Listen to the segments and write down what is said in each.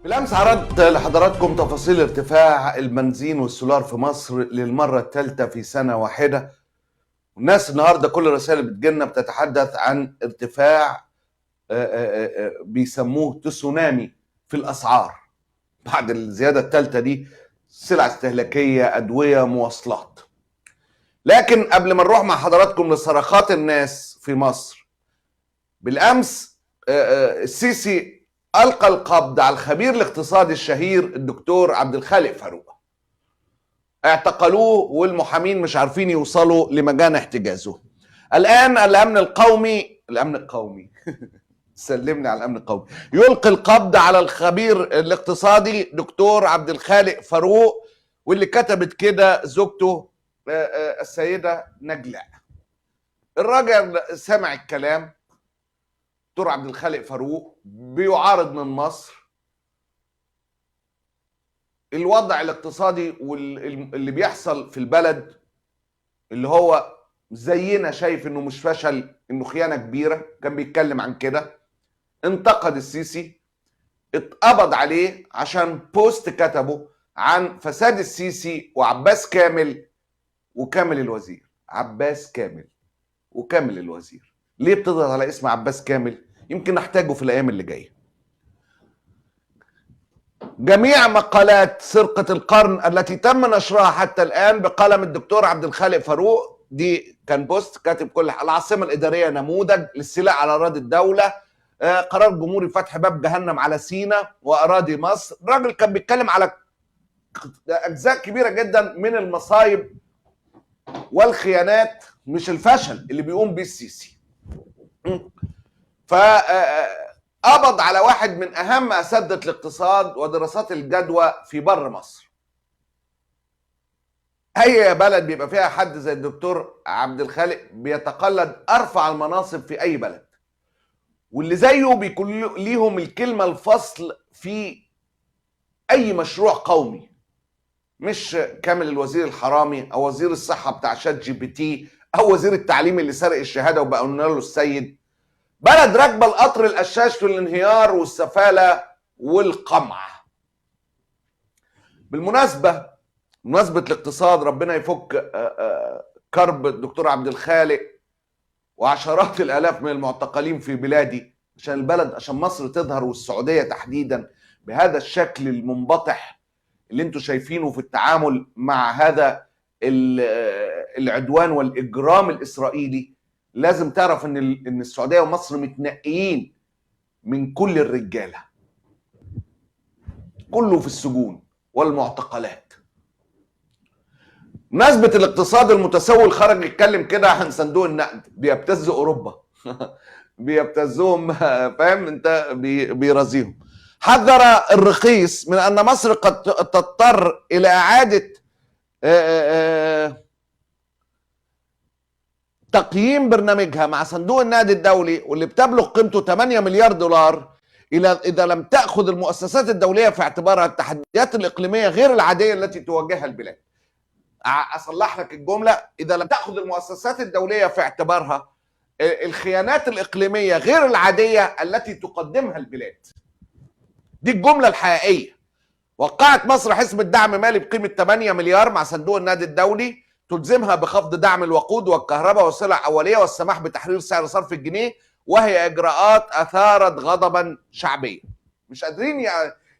بالأمس عرضت لحضراتكم تفاصيل ارتفاع البنزين والسولار في مصر للمرة الثالثة في سنة واحدة. والناس النهاردة كل الرسائل اللي بتجيلنا بتتحدث عن ارتفاع بيسموه تسونامي في الأسعار بعد الزيادة الثالثة دي، سلع استهلاكية، أدوية، مواصلات. لكن قبل ما نروح مع حضراتكم لصرخات الناس في مصر، بالأمس السيسي ألقى القبض على الخبير الاقتصادي الشهير الدكتور عبد الخالق فاروق. اعتقلوه والمحامين مش عارفين يوصلوا لمجان احتجازه. الآن الأمن القومي سلمني على الأمن القومي يلقي القبض على الخبير الاقتصادي دكتور عبد الخالق فاروق، واللي كتبت كده زوجته السيدة نجلاء. الراجل سمع الكلام، دكتور عبد الخالق فاروق بيعارض من مصر الوضع الاقتصادي واللي بيحصل في البلد، اللي هو زينا شايف انه مش فشل، انه خيانة كبيرة. كان بيتكلم عن كده. انتقد السيسي، اتقبض عليه عشان بوست كتبه عن فساد السيسي وعباس كامل وكامل الوزير. عباس كامل وكامل الوزير، ليه بتضغط على اسم عباس كامل؟ يمكن نحتاجه في الايام اللي جايه. جميع مقالات سرقة القرن التي تم نشرها حتى الآن بقلم الدكتور عبد الخالق فاروق، دي كان بوست كاتب كل العاصمة الإدارية نموذج للاستيلاء على أراضي الدولة، قرار جمهوري فتح باب جهنم على سيناء وأراضي مصر. الراجل كان بيتكلم على أجزاء كبيرة جدا من المصايب والخيانات، مش الفشل اللي بيقوم بيه السيسي. قبض على واحد من اهم اساتذه الاقتصاد ودراسات الجدوى في بر مصر. اي بلد بيبقى فيها حد زي الدكتور عبد الخالق بيتقلد ارفع المناصب في اي بلد، واللي زيه بيكون ليهم الكلمه الفصل في اي مشروع قومي، مش كامل الوزير الحرامي او وزير الصحه بتاع شات جي بي تي او وزير التعليم اللي سرق الشهاده وبقى قلنا له السيد. بلد راكبه القطر القشاش في الانهيار والسفاله والقمع. بمناسبه الاقتصاد، ربنا يفك كرب الدكتور عبد الخالق وعشرات الالاف من المعتقلين في بلادي، عشان البلد، عشان مصر تظهر، والسعوديه تحديدا، بهذا الشكل المنبطح اللي انتم شايفينه في التعامل مع هذا العدوان والاجرام الاسرائيلي. لازم تعرف ان السعوديه ومصر متنقيين من كل الرجاله، كله في السجون والمعتقلات. مناسبة الاقتصاد المتسول خرج يتكلم كده عن صندوق النقد، بيبتز اوروبا بيبتزهم، فاهم انت، بيرازيهم. حذر الرخيص من ان مصر قد تضطر الى اعاده تقييم برنامجها مع صندوق النقد الدولي، واللي بتبلغ قيمته 8 مليار دولار، إذا لم تأخذ المؤسسات الدولية في اعتبارها التحديات الإقليمية غير العادية التي تواجهها البلاد. أصلح لك الجملة: إذا لم تأخذ المؤسسات الدولية في اعتبارها الخيانات الإقليمية غير العادية التي تقدمها البلاد. دي الجملة الحقيقية. وقعت مصر حزمة دعم مالي بقيمة 8 مليار مع صندوق النقد الدولي، تلزمها بخفض دعم الوقود والكهرباء والسلع الأولية والسماح بتحرير سعر صرف الجنيه، وهي إجراءات أثارت غضبا شعبيا. مش قادرين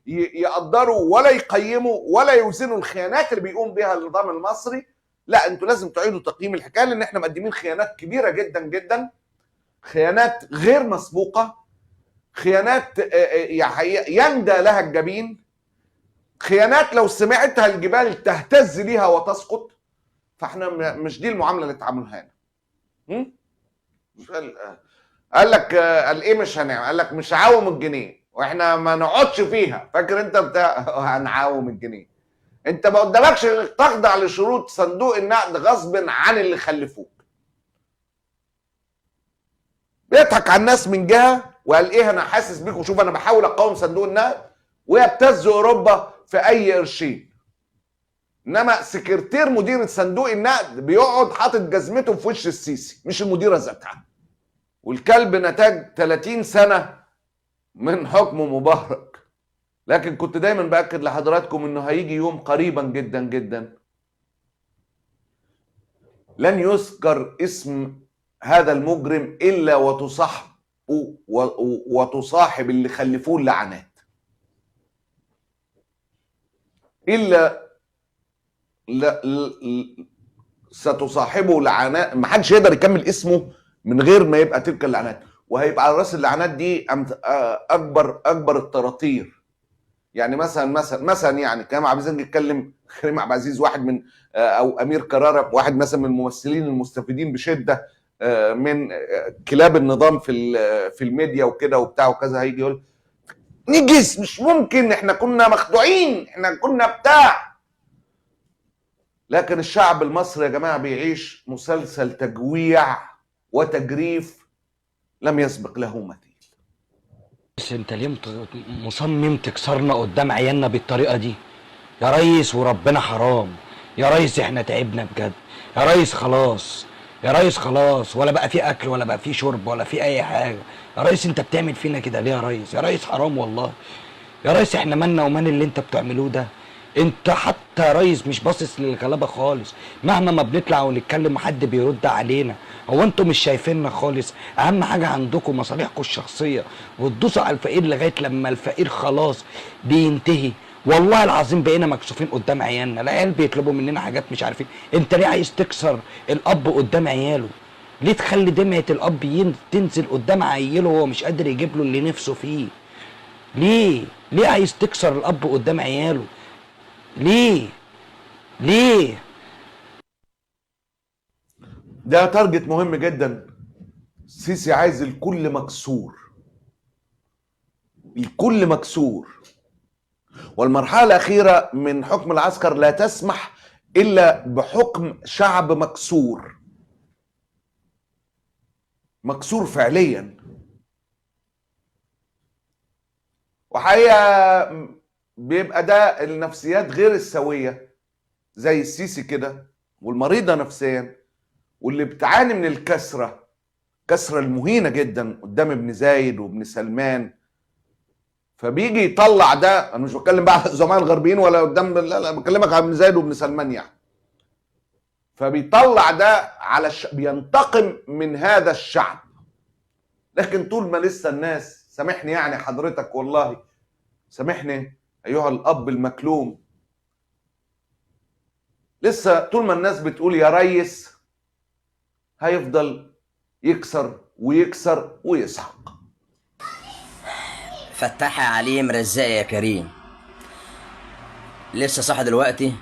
يقدروا ولا يقيموا ولا يوزنوا الخيانات اللي بيقوم بها النظام المصري. لا، انتوا لازم تعيدوا تقييم الحكايه، لان احنا مقدمين خيانات كبيره جدا جدا، خيانات غير مسبوقه، خيانات يندى لها الجبين، خيانات لو سمعتها الجبال تهتز ليها وتسقط. فاحنا مش دي المعامله اللي اتعاملها هنا. قال لك قال ايه مش هنعمل؟ قال لك مش هعوم الجنيه واحنا ما نقعدش فيها. فاكر انت بتاع هنعوم الجنيه؟ انت ما قدامكش تخضع لشروط صندوق النقد غصب عن اللي خلفوك. بيضحك على الناس من جهه وقال ايه انا حاسس بيكم، شوف انا بحاول اقاوم صندوق النقد، ويبتز اوروبا في اي قرشين. انما سكرتير مدير صندوق النقد بيقعد حاطط جزمته في وش السيسي، مش المديره ذاتها. والكلب نتاج 30 سنه من حكم مبارك. لكن كنت دايما باكد لحضراتكم انه هيجي يوم قريبا جدا جدا لن يذكر اسم هذا المجرم الا وتصاحب اللي خلفوه اللعنات، الا ستصاحبه لعنات. ما حدش يقدر يكمل اسمه من غير ما يبقى تلك اللعنات، وهيبقى على راس اللعنات دي اكبر الطراطير. يعني مثلا يعني كريم عبد العزيز يتكلم، كريم عبد العزيز واحد من او امير كرارة واحد مثلا من الممثلين المستفيدين بشده من كلاب النظام في الميديا وكده وبتاع وكذا، هيجي يقول نجس، مش ممكن، احنا كنا مخدوعين، احنا كنا بتاع. لكن الشعب المصري يا جماعه بيعيش مسلسل تجويع وتجريف لم يسبق له مثيل. بس انت ليه مصمم تكسرنا قدام عيالنا بالطريقه دي يا ريس؟ وربنا حرام يا ريس، احنا تعبنا بجد يا ريس، خلاص يا ريس خلاص، ولا بقى في اكل ولا بقى في شرب ولا في اي حاجه يا ريس. انت بتعمل فينا كده ليه يا ريس؟ يا ريس حرام والله يا ريس، احنا مالنا ومال اللي انت بتعملوه ده؟ انت حتى يا ريس مش باصص للغلابه خالص، مهما ما بنطلع ونتكلم محد بيرد علينا. هو انتوا مش شايفيننا خالص؟ اهم حاجه عندكم مصالحكم الشخصيه، وتدوسوا على الفقير لغايه لما الفقير خلاص بينتهي. والله العظيم بقينا مكسوفين قدام عيالنا، العيال بيطلبوا مننا حاجات مش عارفين. انت ليه عايز تكسر الاب قدام عياله؟ ليه تخلي دمعه الاب تنزل قدام عياله وهو مش قادر يجيب له اللي نفسه فيه؟ ليه عايز تكسر الاب قدام عياله؟ ليه؟ ده تارجت مهم جدا. السيسي عايز الكل مكسور، الكل مكسور. والمرحلة الأخيرة من حكم العسكر لا تسمح إلا بحكم شعب مكسور، مكسور فعليا. وحقيقة بيبقى ده النفسيات غير السوية زي السيسي كده، والمريضة نفسيا، واللي بتعاني من الكسرة المهينة جدا قدام ابن زايد وابن سلمان، فبيجي يطلع ده. انا مش بتكلم بقى على الزعماء الغربيين ولا قدام، لا بكلمك عن ابن زايد وابن سلمان يعني. فبيطلع ده على بينتقم من هذا الشعب. لكن طول ما لسه الناس، سامحني يعني حضرتك والله، سامحني ايها الاب المكلوم، لسه طول ما الناس بتقول يا ريس هيفضل يكسر ويكسر ويسحق. فتحها عليم رزاق يا كريم. لسه صح دلوقتي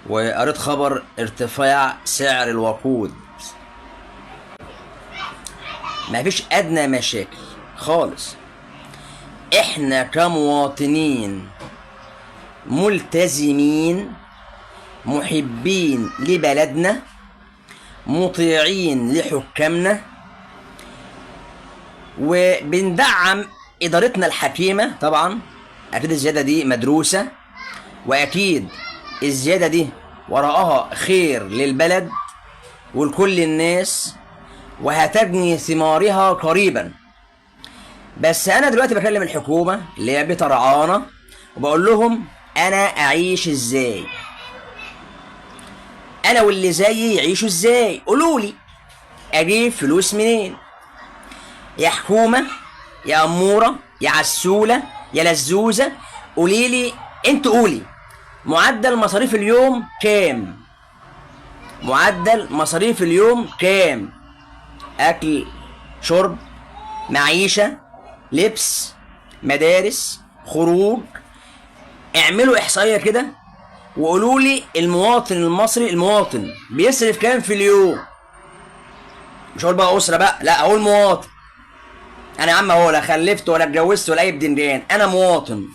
وقريت خبر ارتفاع سعر الوقود. مفيش ادنى مشاكل خالص. احنا كمواطنين ملتزمين محبين لبلدنا مطيعين لحكامنا وبندعم ادارتنا الحكيمه. طبعا اكيد الزياده دي مدروسه، واكيد الزياده دي وراءها خير للبلد ولكل الناس، وهتجني ثمارها قريبا. بس انا دلوقتي بكلم الحكومه اللي هي بترعانا وبقول لهم انا اعيش ازاي، انا واللي زيي يعيشوا ازاي. قولوا لي اجيب فلوس منين؟ يا حكومه يا اموره يا عسوله يا لزوزه، قولي لي انت، قولي معدل مصاريف اليوم كام؟ معدل مصاريف اليوم كام؟ اكل شرب معيشه لبس مدارس خروج. اعملوا احصائيه كده وقولوا لي المواطن المصري المواطن بيصرف كام في اليوم. مش هقول بقى اسره بقى، لا اقول مواطن. انا يا عم اهو لا خلفت ولا اتجوزت ولا اي بدنجان، انا مواطن.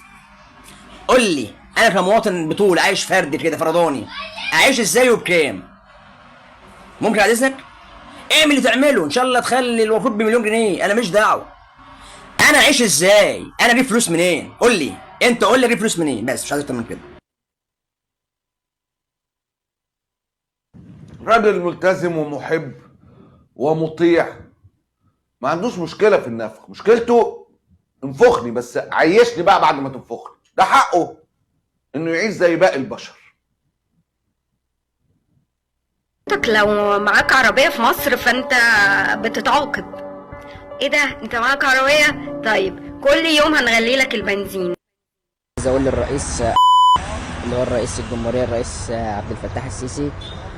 قول لي انا كمواطن بطول عايش فرد كده فرداني اعيش ازاي وبكام؟ ممكن بعد اذنك اعمل اللي تعمله، ان شاء الله تخلي الوقود بمليون جنيه، انا مش دعوه. انا اعيش ازاي؟ انا اجيب فلوس منين؟ قول لي انت، قول لي اجيب فلوس منين، بس مش عايز اكتر من كده. راجل ملتزم ومحب ومطيع، ما عندوش مشكله في النفق. مشكلته انفخني بس عيشني بقى بعد ما تنفخني، ده حقه انه يعيش زي باقي البشر. لو معاك عربية في مصر فانت بتتعاقب. ايه ده انت معاك عربية؟ طيب كل يوم هنغلي لك البنزين. عايز اقول للرئيس اللي هو الرئيس الجمهورية الرئيس عبد الفتاح السيسي،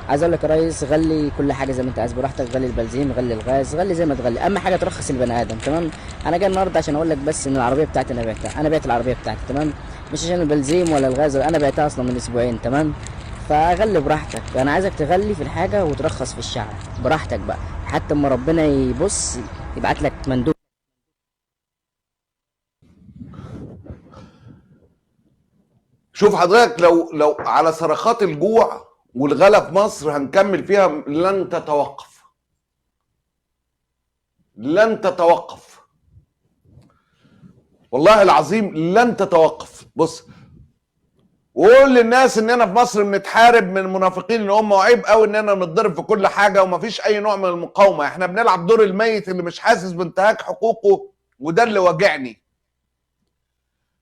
عايز اقول لك يا ريس غلي كل حاجه زي ما انت عايز براحتك، غلي البنزين غلي الغاز غلي زي ما تغلي، اهم حاجه ترخص البني ادم. تمام. انا جاي النهارده عشان اقول لك بس ان العربيه بتاعتي انا بعتها، انا بعت العربيه بتاعتي. تمام. مش عشان البنزين ولا الغاز، انا بعتها اصلا من اسبوعين. تمام. فغلي براحتك، انا عايزك تغلي في الحاجه وترخص في الشعب براحتك بقى، حتى اما ربنا يبص يبعت لك مندوب. شوف حضرتك، لو على صرخات الجوع والغلا في مصر هنكمل فيها لن تتوقف، لن تتوقف والله العظيم لن تتوقف. بص، وقول للناس اننا في مصر بنتحارب من المنافقين اللي هم، وعيب قوي اننا بنتضرب في كل حاجه ومفيش اي نوع من المقاومه. احنا بنلعب دور الميت اللي مش حاسس بانتهاك حقوقه، وده اللي واجعني.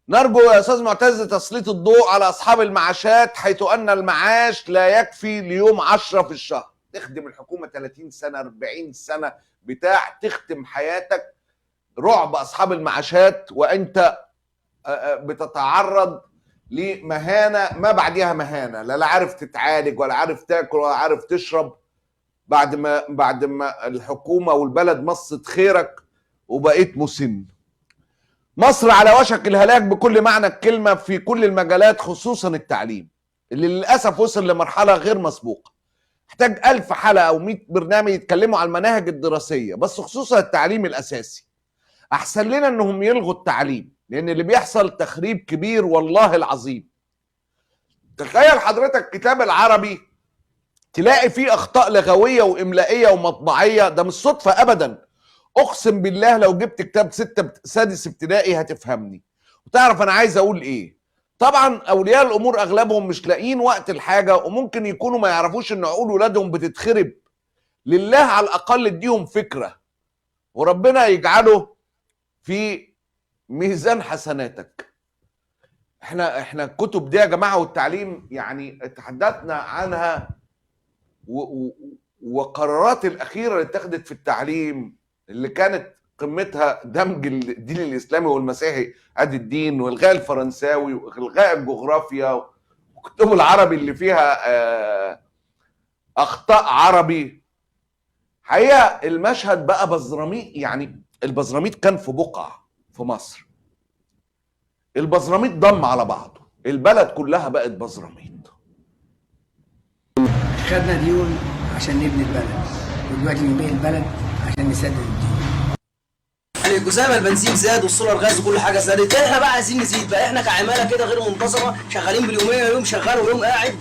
نرجو يا استاذ معتز تسليط الضوء على اصحاب المعاشات، حيث ان المعاش لا يكفي ليوم 10 في الشهر. تخدم الحكومه 30 سنه 40 سنه بتاع، تختم حياتك رعب اصحاب المعاشات، وانت بتتعرض لمهانه ما بعدها مهانه، لا عارف تتعالج ولا عارف تاكل ولا عارف تشرب، بعد ما الحكومه والبلد مصت خيرك وبقيت مسن. مصر على وشك الهلاك بكل معنى الكلمه في كل المجالات، خصوصا التعليم اللي للاسف وصل لمرحله غير مسبوقه. محتاج 1000 حلقه او 100 برنامج يتكلموا عن المناهج الدراسيه، بس خصوصا التعليم الاساسي. احسن لنا انهم يلغوا التعليم، لان اللي بيحصل تخريب كبير والله العظيم. تخيل حضرتك كتاب العربي تلاقي فيه اخطاء لغويه واملائيه ومطبعيه، ده مش صدفه ابدا. اقسم بالله لو جبت كتاب سادس ابتدائي هتفهمني وتعرف انا عايز اقول ايه. طبعا اولياء الامور اغلبهم مش لاقيين وقت الحاجه، وممكن يكونوا ما يعرفوش ان عقول ولادهم بتتخرب. لله على الاقل اديهم فكره، وربنا يجعله في ميزان حسناتك. احنا الكتب دي يا جماعه والتعليم يعني تحدثنا عنها، وقرارات الاخيره اللي اتخذت في التعليم اللي كانت قمتها دمج الدين الاسلامي والمسيحي ادي الدين، والغاء الفرنساوي، والغاء الجغرافيا، وكتب العربي اللي فيها اخطاء عربي. حقيقه المشهد بقى بزراميط، يعني البزراميط كان في بقع في مصر، البزراميط ضم على بعضه، البلد كلها بقت بزراميط. خدنا ديون عشان نبني البلد، ودلوقتي بنبيع البلد عشان نسدد الديون. يعني زي ما البنزين زاد والسولار غاز وكل حاجه زادت، احنا بقى عايزين نزيد بقى. احنا كعماله كده غير منتظمه، شغالين باليوميه، يوم شغال ويوم قاعد،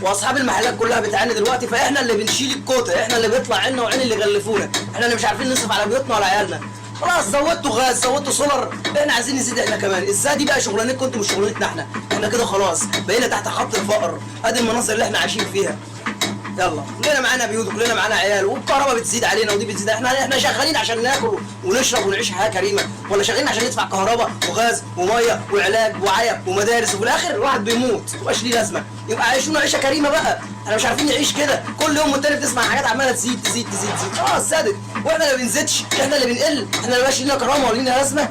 واصحاب المحلات كلها بتعاني دلوقتي. فاحنا اللي بنشيل الكوته، احنا اللي بيطلع عنا وعين اللي غلفونا، احنا اللي مش عارفين نصرف على بيوتنا ولا عيالنا. خلاص زودتوا غاز زودتوا سولار، احنا عايزين نزيد احنا كمان. ازاي دي بقى شغلانتكم انتوا مش شغلانتنا احنا كده خلاص بقينا تحت خط الفقر. ادي المناظر اللي احنا عايشين فيها. يلا كلنا معانا بيوت وكلنا معانا عيال، والكهرباء بتزيد علينا ودي بتزيد. احنا شغالين عشان ناكل ونشرب ونعيش حياه كريمه، ولا شغالين عشان ندفع كهرباء وغاز وميه وعلاج وعيا ومدارس، وفي الاخر الواحد بيموت مبقاش ليه لازمه. يبقى عايشونا عيشه كريمه بقى. احنا مش عارفين نعيش كده، كل يوم والتاني بتسمع حاجات عماله تزيد تزيد تزيد تزيد. خلاص زادت، واحنا اللي بنزيدش، احنا اللي بنقل، احنا اللي مبقاش لينا كرامه ولا لينا لازمه.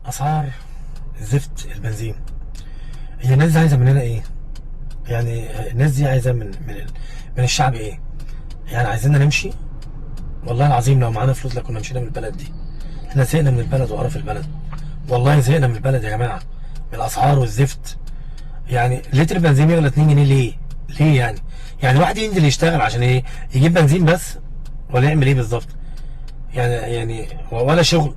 اسعار زفت البنزين. هي الناس دي عايزه مننا ايه؟ يعني الناس دي عايزه من الشعب ايه؟ يعني عايزيننا نمشي؟ والله العظيم لو معانا فلوس لكنا مشينا من البلد دي. احنا زهقنا من البلد وقرف البلد. والله زهقنا من البلد يا جماعه، من الاسعار والزفت. يعني لتر البنزين يغلى 2 جنيه ليه؟ ليه يعني؟ يعني واحد ينزل يشتغل عشان ايه؟ يجيب بنزين بس؟ ولا يعمل ايه بالظبط؟ يعني ولا شغل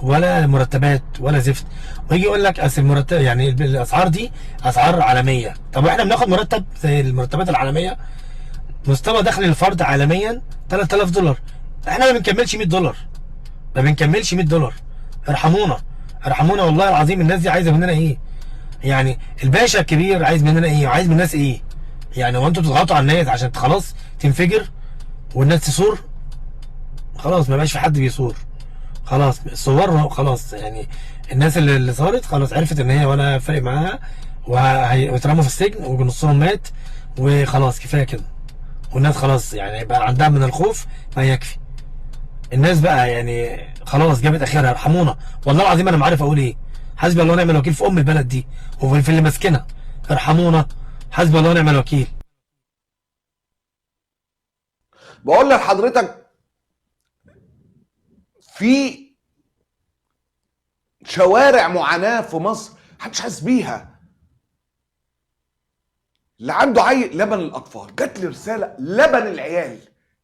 ولا مرتبات ولا زفت، ويجي يقول لك اصل المرتب، يعني الاسعار دي اسعار عالميه. طب احنا بناخد مرتب زي المرتبات العالميه، مستوى دخل الفرد عالميا $3000. احنا ما بنكملش $100، ما بنكملش $100. ارحمونا ارحمونا والله العظيم. الناس دي عايزه مننا ايه؟ يعني الباشا الكبير عايز مننا ايه؟ وعايز من الناس ايه؟ يعني هو انتوا بتضغطوا على الناس عشان خلاص تنفجر والناس تصور؟ خلاص ما بقاش في حد بيصور، خلاص صورها خلاص، يعني الناس اللي صارت خلاص عرفت ان هي ولا فارق معاها، واترموا في السجن ونصهم مات وخلاص كفايه كده. والناس خلاص يعني بقى عندها من الخوف ما يكفي. الناس بقى يعني خلاص جابت اخرها، ارحمونا والله العظيم انا ما عارف اقول ايه. حسبي الله ونعم الوكيل في ام البلد دي وفي اللي ماسكينها، ارحمونا، حسبي الله ونعم الوكيل. بقول لحضرتك في شوارع معاناة في مصر محدش حاسس بيها. اللي عنده عيل لبن الاطفال، جات لي رساله لبن العيال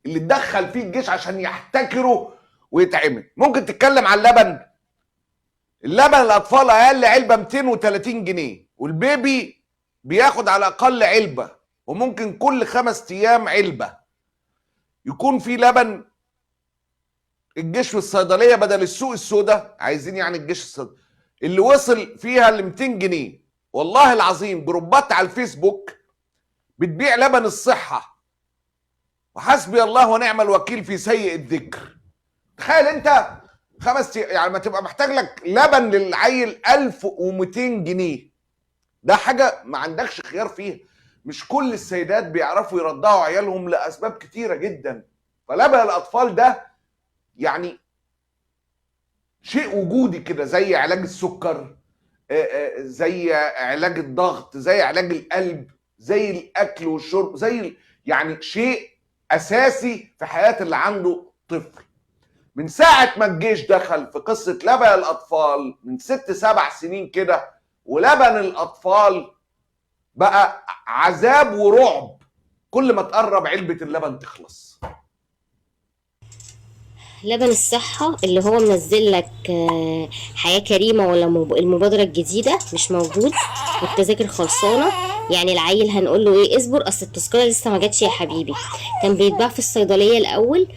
اللي اتدخل فيه الجيش عشان يحتكروا ويتعمل. ممكن تتكلم عن اللبن الاطفال اقل علبه 230 جنيه، والبيبي بياخد على الاقل علبه، وممكن كل 5 ايام علبه. يكون في لبن الجيش والصيدليه بدل السوق السوداء، عايزين يعني الجيش الصيدليه اللي وصل فيها ل 200 جنيه. والله العظيم جروبات على الفيسبوك بتبيع لبن الصحه، وحسبي الله ونعم الوكيل في سيء الذكر. تخيل انت 5 يعني ما تبقى محتاج لك لبن للعيل 1200 جنيه. ده حاجه ما عندكش خيار فيها. مش كل السيدات بيعرفوا يرضعوا عيالهم لاسباب كتيره جدا. فلبن الاطفال ده يعني شيء وجودي كده، زي علاج السكر، زي علاج الضغط، زي علاج القلب، زي الاكل والشرب، زي يعني شيء اساسي في حياه اللي عنده طفل. من ساعه ما الجيش دخل في قصه لبن الاطفال من 6-7 سنين كده، ولبن الاطفال بقى عذاب ورعب كل ما تقرب علبه اللبن تخلص. لبن الصحة اللي هو منزل لك حياة كريمة ولا المبادرة الجديدة مش موجود، والتذاكر خلصانة. يعني العيل هنقول له ايه، اصبر اصل التذكرة لسه ما جاتش يا حبيبي. كان بيتباع في الصيدلية الاول،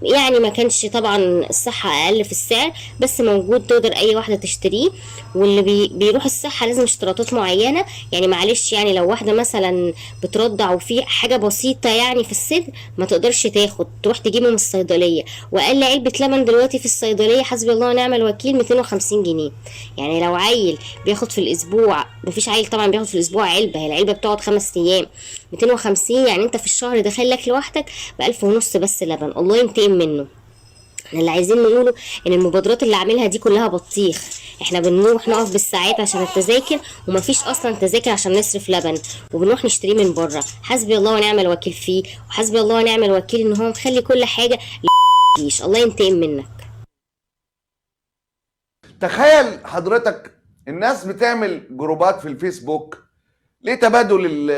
يعني ما كانش طبعا الصحة اقل في السعر، بس موجود تقدر اي واحدة تشتريه. واللي بيروح الصحة لازم اشتراطات معينة، يعني معلش يعني لو واحدة مثلا بترضع وفي حاجة بسيطة يعني في الصدر ما تقدرش تاخد، تروح تجيبه من الصيدلية. واقل علبة لبن دلوقتي في الصيدلية حسبي الله ونعم الوكيل 250 جنيه. يعني لو عيل بياخد في الاسبوع، مفيش عيل طبعا بياخد في الاسبوع علبة، هي العلبة بتقعد 5 ايام، 250 يعني انت في الشهر داخل لك لوحدك ب1500 بس لبن. الله ينتقم منه. احنا اللي عايزين نقوله ان المبادرات اللي عاملها دي كلها بطيخ. احنا بنروح نقف بالساعات عشان التذاكر، ومفيش اصلا تذاكر عشان نصرف لبن، وبنروح نشتريه من بره. حسبي الله ونعم الوكيل فيه، وحسبي الله ونعم الوكيل ان هو مخلي كل حاجه الله ينتقم منك. تخيل حضرتك الناس بتعمل جروبات في الفيسبوك لتبادل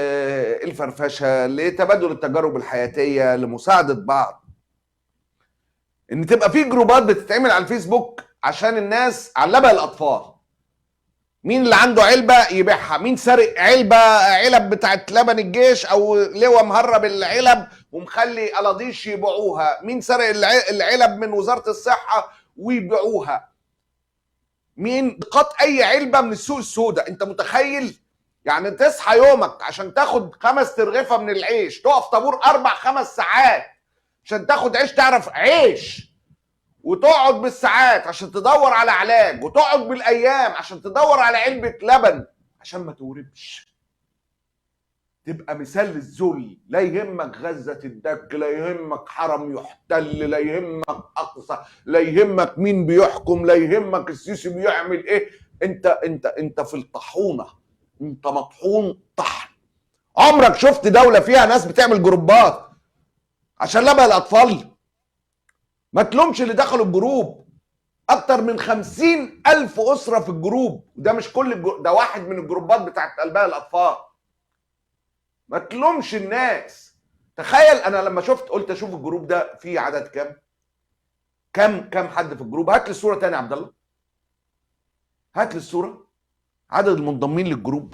الفرفشه، لتبادل التجارب الحياتيه، لمساعده بعض. ان تبقى في جروبات بتتعمل على الفيسبوك عشان الناس علبة الاطفال، مين اللي عنده علبه يبيعها، مين سارق علب بتاعت لبن الجيش او لواء مهرب العلب ومخلي قلاضيش يبيعوها، مين سارق العلب من وزاره الصحه ويبيعوها، مين قط اي علبه من السوق السوداء. انت متخيل؟ يعني تصحى يومك عشان تاخد 5 ترغيفه من العيش، تقف طابور 4-5 ساعات عشان تاخد عيش، تعرف عيش، وتقعد بالساعات عشان تدور على علاج، وتقعد بالايام عشان تدور على علبه لبن عشان ما تورمش. تبقى مثال للذل. لا يهمك غزه تدك، لا يهمك حرم يحتل، لا يهمك اقصى، لا يهمك مين بيحكم، لا يهمك السيسي بيعمل ايه. انت في الطاحونه، انت مطحون طحن. عمرك شفت دوله فيها ناس بتعمل جروبات عشان لبن الاطفال؟ ما تلومش اللي دخلوا الجروب. اكتر من 50,000 اسره في الجروب، وده مش كل ده واحد من الجروبات بتاعت لبن الاطفال. ما تلومش الناس. تخيل انا لما شفت قلت اشوف الجروب ده فيه عدد كام حد في الجروب. هات لي الصوره تاني يا عبد الله، هات لي الصوره. عدد المنضمين للجروب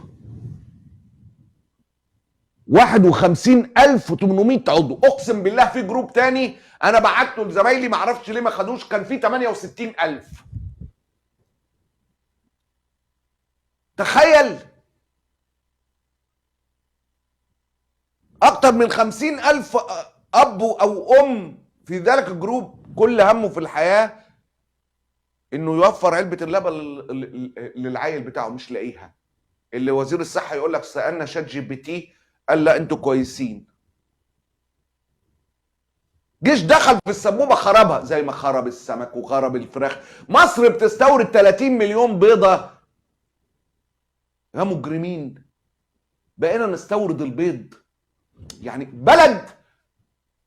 51,800 عضو. اقسم بالله في جروب تاني انا بعته لزمايلي ما اعرفش ليه ما خدوش، كان فيه 68,000. تخيل اكتر من 50,000 اب او ام في ذلك الجروب، كل همه في الحياه انه يوفر علبه اللبن للعيل بتاعه مش لاقيها. اللي وزير الصحه يقول لك سالنا شات جي بي تي قال لا انتوا كويسين. جيش دخل في السمومه خربها زي ما خرب السمك وخرب الفراخ. مصر بتستورد 30 مليون بيضه يا مجرمين، بقينا نستورد البيض. يعني بلد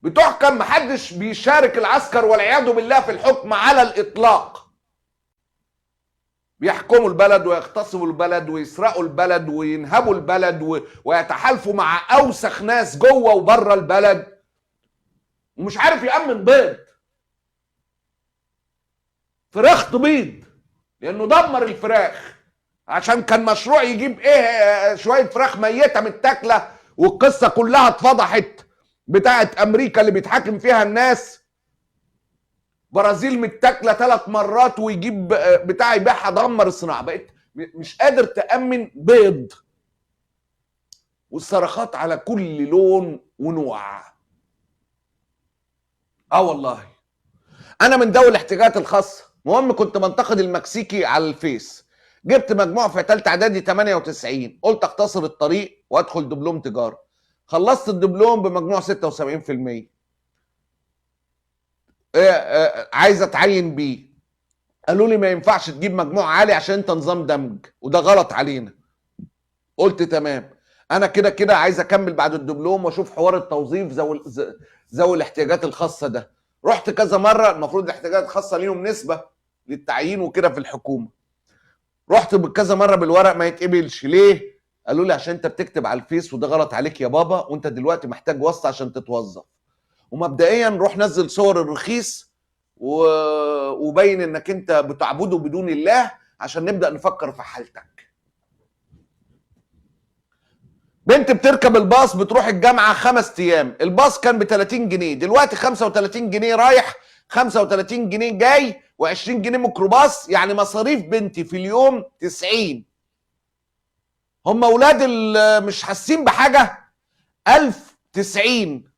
بتحكم محدش بيشارك العسكر والعياذ بالله في الحكم على الاطلاق. بيحكموا البلد ويغتصبوا البلد ويسرقوا البلد وينهبوا البلد ويتحالفوا مع اوسخ ناس جوه وبره البلد، ومش عارف يأمن بيض. فراخ تبيض لانه دمر الفراخ عشان كان مشروع يجيب شويه فراخ ميته متاكله، والقصه كلها اتفضحت بتاعت امريكا اللي بيتحاكم فيها الناس. برازيل متاكله 3 مرات ويجيب بتاع يبيعها، دمر الصناعه. بقيت مش قادر تأمن بيض، والصرخات على كل لون ونوع. والله انا من ذوي الاحتياجات الخاصه. المهم كنت بنتقد المكسيكي على الفيس، جبت مجموع في ثالثه اعدادي 98، قلت اختصر الطريق وادخل دبلوم تجاره. خلصت الدبلوم بمجموع 76%. عايز اتعين بيه، قالوا لي ما ينفعش تجيب مجموع عالي عشان انت نظام دمج وده غلط علينا. قلت تمام، انا كده كده عايز اكمل بعد الدبلوم واشوف حوار التوظيف ذوي الاحتياجات الخاصه ده. رحت كذا مره، المفروض الاحتياجات الخاصه ليهم نسبه للتعيين وكده في الحكومه. رحت كذا مره بالورق ما يتقبلش. ليه؟ قالوا لي عشان انت بتكتب على الفيس وده غلط عليك يا بابا، وانت دلوقتي محتاج واسطه عشان تتوظف. ومبدئيا روح نزل صور الرخيص وبين انك انت بتعبده بدون الله عشان نبدا نفكر في حالتك. بنت بتركب الباص بتروح الجامعه 5 ايام، الباص كان ب 30 جنيه، دلوقتي 35 جنيه رايح 35 جنيه جاي و20 جنيه ميكروباص، يعني مصاريف بنتي في اليوم 90. هم اولاد اللي مش حاسين بحاجه 1090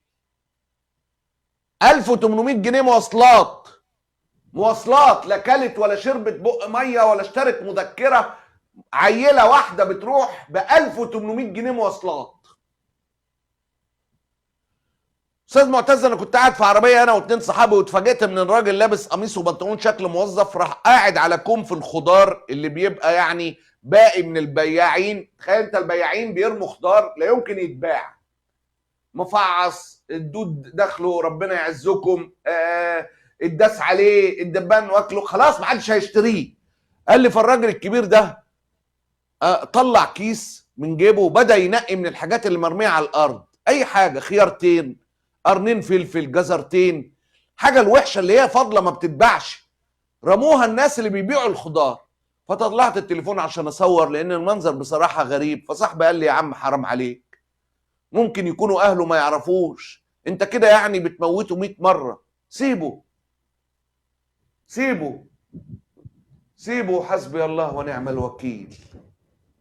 1800 جنيه مواصلات، لا كلت ولا شربت بق ميه ولا اشترت مذكره. عيله واحده بتروح ب 1800 جنيه مواصلات. استاذ معتز، انا كنت قاعد في عربيه انا و2 صحابي واتفاجئت من الراجل لابس قميص وبنطلون شكل موظف، راح قاعد على كوم في الخضار اللي بيبقى يعني باقي من البياعين. تخيل انت البياعين بيرموا خضار لا يمكن يتباع، مفعص، الدود داخله ربنا يعزكم، اتداس عليه الدبان واكله، خلاص محدش هيشتريه. قال لي فالراجل الكبير ده طلع كيس من جيبه وبدا ينقي من الحاجات اللي مرميه على الارض، اي حاجه، خيارتين، قرنين فلفل، جزرتين، حاجه الوحشه اللي هي فاضله ما بتتباعش، رموها الناس اللي بيبيعوا الخضار. فطلعت التليفون عشان اصور لان المنظر بصراحه غريب. فصاحبي قال لي يا عم حرام عليك، ممكن يكونوا اهله ما يعرفوش، انت كده يعني بتموته 100 مره. سيبه حسبي الله ونعم الوكيل.